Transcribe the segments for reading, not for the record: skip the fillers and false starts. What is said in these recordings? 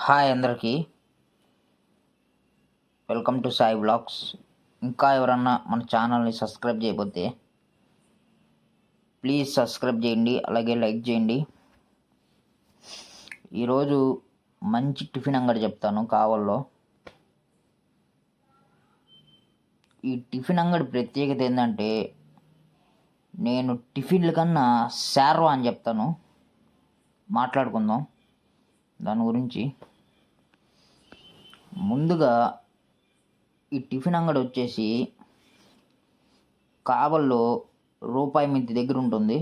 Hi అందరికీ, welcome to Sai blogs. ఇంకా ఎవరన్నా మన ఛానల్ని సబ్స్క్రైబ్ చేయకపోతే ప్లీజ్ సబ్స్క్రైబ్ చేయండి, అలాగే లైక్ చేయండి. ఈరోజు మంచి టిఫిన్ అంగడి చెప్తాను కావల్లో. ఈ టిఫిన్ అంగడి ప్రత్యేకత ఏంటంటే, నేను టిఫిన్ల కన్నా శార్వా అని చెప్తాను. మాట్లాడుకుందాం దాని గురించి. ముందుగా ఈ టిఫిన్ అంగడి వచ్చేసి కావల్లో రూపాయి మింతి దగ్గర ఉంటుంది.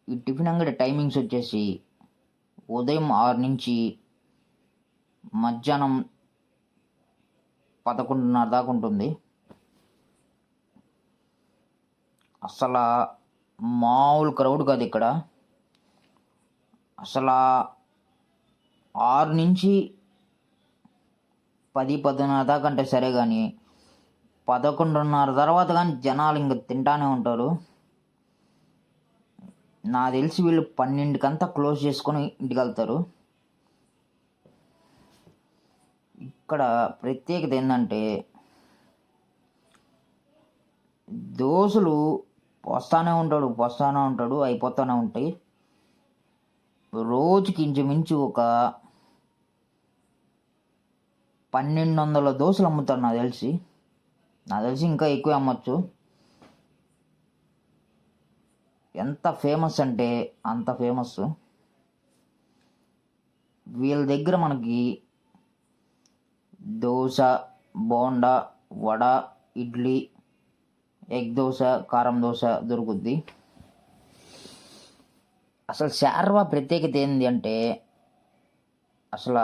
ఈ టిఫిన్ అంగడి టైమింగ్స్ వచ్చేసి ఉదయం 6 నుంచి మధ్యాహ్నం 11:30 దాకా ఉంటుంది. అసలు మామూలు క్రౌడ్ కాదు ఇక్కడ. అసలు 6 నుంచి 10-10:30 దాకా అంటే సరే, కానీ 11:30 తర్వాత కానీ జనాలు ఇంక తింటానే ఉంటారు. నాకు తెలిసి వీళ్ళు 12కంతా క్లోజ్ చేసుకొని ఇంటికి వెళ్తారు. ఇక్కడ ప్రత్యేకత ఏంటంటే, దోశలు వస్తూనే ఉంటాడు, అయిపోతూనే ఉంటాయి. రోజుకి ఇంచుమించు ఒక 1200 దోశలు అమ్ముతారు నాకు తెలిసి ఇంకా ఎక్కువ అమ్మచ్చు. ఎంత ఫేమస్ అంటే అంత ఫేమస్. వీళ్ళ దగ్గర మనకి దోశ, బోండా, వడ, ఇడ్లీ, ఎగ్ దోశ, కారం దోశ దొరుకుద్ది. అసలు శార్వా ప్రత్యేకత ఏంటి అంటే, అసలు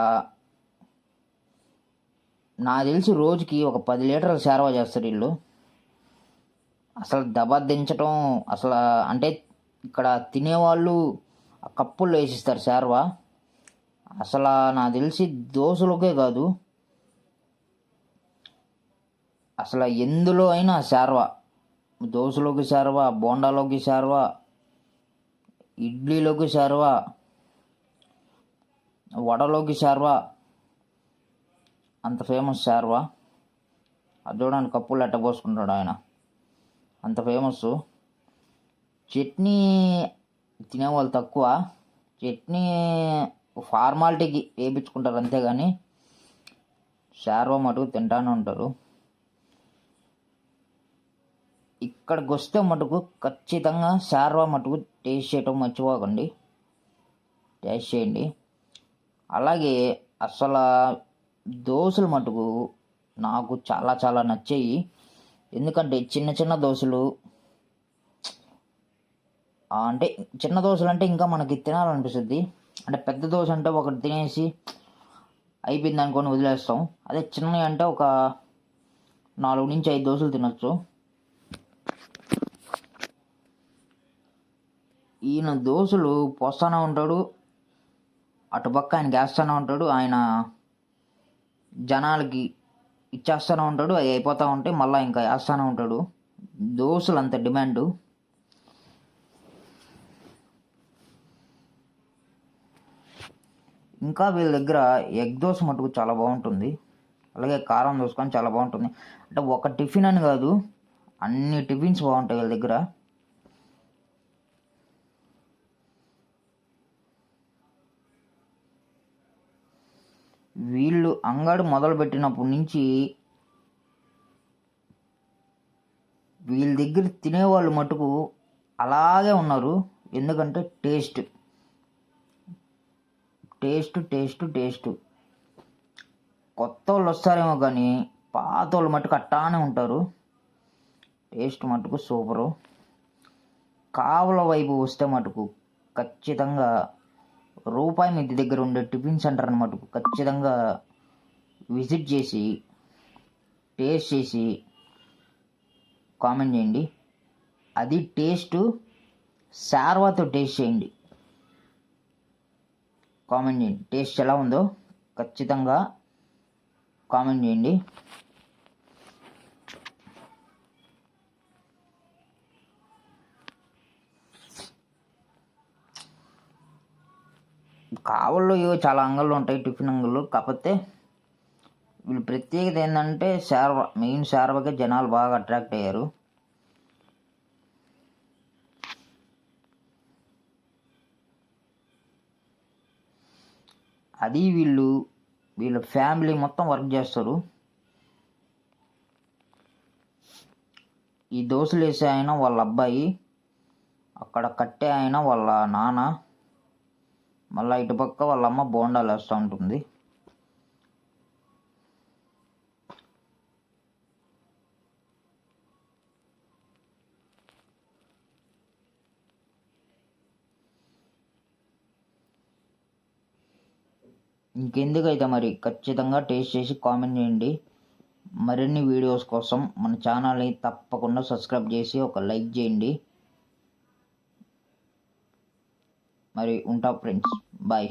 నాకు తెలిసి రోజుకి ఒక 10 లీటర్ల శార్వా చేస్తారు వీళ్ళు. అసలు దబదించటం అసలు అంటే, ఇక్కడ తినేవాళ్ళు ఆ కప్పుల్లో వేసిస్తారు శార్వా. అసలు నాకు తెలిసి దోశలోకే కాదు, అసలు ఎందులో అయినా శార్వా. దోశలోకి శార్వా, బోండాలోకి శార్వా, ఇడ్లీలోకి శార్వా, వడలోకి శార్వా. అంత ఫేమస్ శార్వా. అది చూడండి, కప్పులు ఎట్ట పోసుకుంటాడు ఆయన, అంత ఫేమస్. చట్నీ తినేవాళ్ళు తక్కువ. చట్నీ ఫార్మాలిటీకి వేయించుకుంటారు అంతేగాని శార్వా మటుకు తింటానే ఉంటారు. ఇక్కడికి వస్తే మటుకు ఖచ్చితంగా శార్వా మటుకు టేస్ట్ చేయటం మర్చిపోకండి, టేస్ట్ చేయండి. అలాగే అసలు దోశలు మటుకు నాకు చాలా చాలా నచ్చాయి. ఎందుకంటే చిన్న చిన్న దోశలు అంటే, చిన్న దోశలు అంటే ఇంకా మనకి తినాలనిపిస్తుంది. అంటే పెద్ద దోశ అంటే ఒకటి తినేసి అయిపోయింది అనుకొని వదిలేస్తాం. అదే చిన్నవి అంటే ఒక 4 నుంచి 5 దోశలు తినచ్చు. ఈయన దోశలు పోస్తూనే ఉంటాడు, అటుపక్క ఆయన వేస్తూనే ఉంటాడు, ఆయన జనాలకి ఇచ్చేస్తూనే ఉంటాడు. అవి అయిపోతూ ఉంటాయి, మళ్ళీ ఇంకా వేస్తూనే ఉంటాడు. దోశలు అంత డిమాండు. ఇంకా వీళ్ళ దగ్గర ఎగ్ దోశ మటుకు చాలా బాగుంటుంది, అలాగే కారం దోశ కానీ చాలా బాగుంటుంది. అంటే ఒక టిఫిన్ అని కాదు, అన్ని టిఫిన్స్ బాగుంటాయి వీళ్ళ దగ్గర. వీళ్ళు అంగడి మొదలుపెట్టినప్పటి నుంచి వీళ్ళ దగ్గర తినేవాళ్ళు మటుకు అలాగే ఉన్నారు. ఎందుకంటే టేస్ట్ టేస్ట్ టేస్ట్ టేస్ట్ కొత్త వాళ్ళు వస్తారేమో కానీ పాత వాళ్ళు మటుకు అట్టానే ఉంటారు. టేస్ట్ మటుకు సూపరు. కావల వైపు వస్తే మటుకు ఖచ్చితంగా రూపాయి మిద్ది దగ్గర ఉండే టిఫిన్ సెంటర్ అని మటుకు ఖచ్చితంగా విజిట్ చేసి టేస్ట్ చేసి కామెంట్ చేయండి. అది టేస్ట్ శార్వాతో టేస్ట్ చేయండి, కామెంట్ చేయండి. టేస్ట్ ఎలా ఉందో ఖచ్చితంగా కామెంట్ చేయండి. కావల్లో ఇవో చాలా అంగళ్ళు ఉంటాయి, టిఫిన్ అంగళ్ళు. కాకపోతే వీళ్ళు ప్రత్యేకత ఏంటంటే మెయిన్ శారవకే జనాలు బాగా అట్రాక్ట్ అయ్యారు. అది వీళ్ళ ఫ్యామిలీ మొత్తం వర్క్ చేస్తారు. ఈ దోశలు వేసే ఆయన వాళ్ళ అబ్బాయి, అక్కడ కట్టే ఆయన వాళ్ళ నాన్న, మళ్ళీ ఇటుపక్క వాళ్ళ అమ్మ బోండాలు వేస్తూ ఉంటుంది. ఇంకెందుకైతే మరి ఖచ్చితంగా టేస్ట్ చేసి కామెంట్ చేయండి. మరిన్ని వీడియోస్ కోసం మన ఛానల్ని తప్పకుండా సబ్స్క్రైబ్ చేసి ఒక లైక్ చేయండి. మరి ఉంటా ఫ్రెండ్స్, బాయ్.